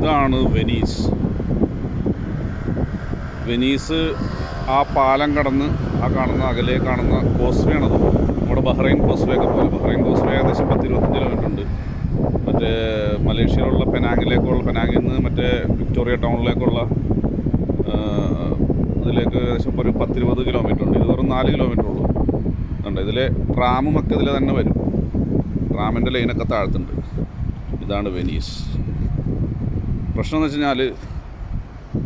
ഇതാണ് Venice. Venice ആ പാലം കടന്ന് ആ കാണുന്ന അകലെ കാണുന്ന കോസ്വേ ആണത്. നമ്മുടെ ബഹ്റൈൻ കോസ്വേ ഒക്കെ പോലെ. ബഹ്റൈൻ കോസ്വേ ഏകദേശം 10-25 കിലോമീറ്റർ ഉണ്ട്. മറ്റേ മലേഷ്യയിലുള്ള പെനാങ്ങിൽ നിന്ന് മറ്റേ വിക്ടോറിയ ടൗണിലേക്കുള്ള ഇതിലേക്ക് ഏകദേശം ഒരു 10-20 കിലോമീറ്റർ ഉണ്ട്. ഇത് വെറും 4 കിലോമീറ്റർ ഉള്ളൂ. ഉണ്ട് ഇതിലെ ട്രാമുമൊക്കെ ഇതിൽ തന്നെ വരും. ട്രാമിൻ്റെ ലൈനൊക്കെ താഴത്തുണ്ട്. ഇതാണ് വെനീസ്. പ്രശ്നം എന്ന് വെച്ച് കഴിഞ്ഞാൽ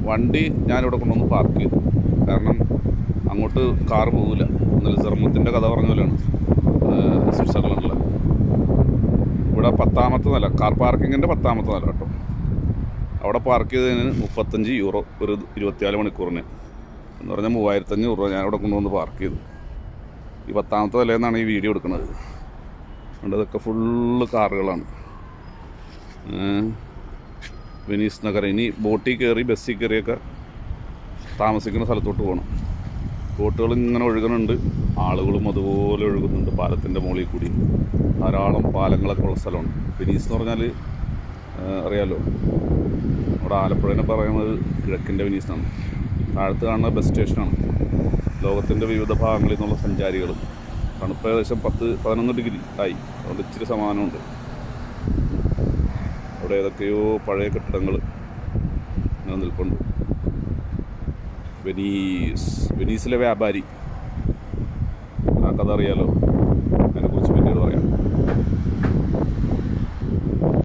വണ്ടി ഞാനിവിടെ കൊണ്ടുവന്ന് പാർക്ക് ചെയ്തു. കാരണം അങ്ങോട്ട് കാറ് പോകില്ല. ഇന്നലെ ജർമ്മത്തിൻ്റെ കഥ പറഞ്ഞ പോലെയാണ് സ്വിറ്റ്സർലൻഡിൽ. ഇവിടെ 10ാമത്തെ നില, കാർ പാർക്കിങ്ങിൻ്റെ 10ാമത്തെ നില കേട്ടോ. അവിടെ പാർക്ക് ചെയ്തതിന് 35 യൂറോ ഒരു 24 മണിക്കൂറിന്, എന്ന് പറഞ്ഞാൽ 3500 രൂപ ഞാനിവിടെ കൊണ്ടുവന്ന് പാർക്ക് ചെയ്തു. ഈ 10ാമത്തെ നിലയിൽ നിന്നാണ് ഈ വീഡിയോ എടുക്കുന്നത്. അതുകൊണ്ട് ഇതൊക്കെ ഫുള്ള് കാറുകളാണ്. വെനീസ് നഗരം. ഇനി ബോട്ടിൽ കയറി ബസ്സിൽ കയറിയൊക്കെ താമസിക്കുന്ന സ്ഥലത്തോട്ട് പോകണം. ബോട്ടുകൾ ഇങ്ങനെ ഒഴുകുന്നുണ്ട്, ആളുകളും അതുപോലെ ഒഴുകുന്നുണ്ട്. പാലത്തിൻ്റെ മുകളിൽ കൂടി ധാരാളം പാലങ്ങളൊക്കെ ഉള്ള സ്ഥലമാണ് വെനീസ് എന്ന് പറഞ്ഞാൽ. അറിയാലോ, നമ്മുടെ ആലപ്പുഴനെ പറയുന്നത് കിഴക്കിൻ്റെ വെനീസാണ്. താഴത്ത് കാണുന്ന ബസ് സ്റ്റേഷനാണ്. ലോകത്തിൻ്റെ വിവിധ ഭാഗങ്ങളിൽ നിന്നുള്ള സഞ്ചാരികളും. തണുപ്പ് ഏകദേശം 10-11 ഡിഗ്രി ആയി. അതുകൊണ്ട് ഇച്ചിരി സമാധാനമുണ്ട്. അവിടെ ഏതൊക്കെയോ പഴയ കെട്ടിടങ്ങൾ ഇങ്ങനെ നിൽപ്പുണ്ട്. വെനീസിലെ വ്യാപാരി, ആ കഥ അറിയാലോ.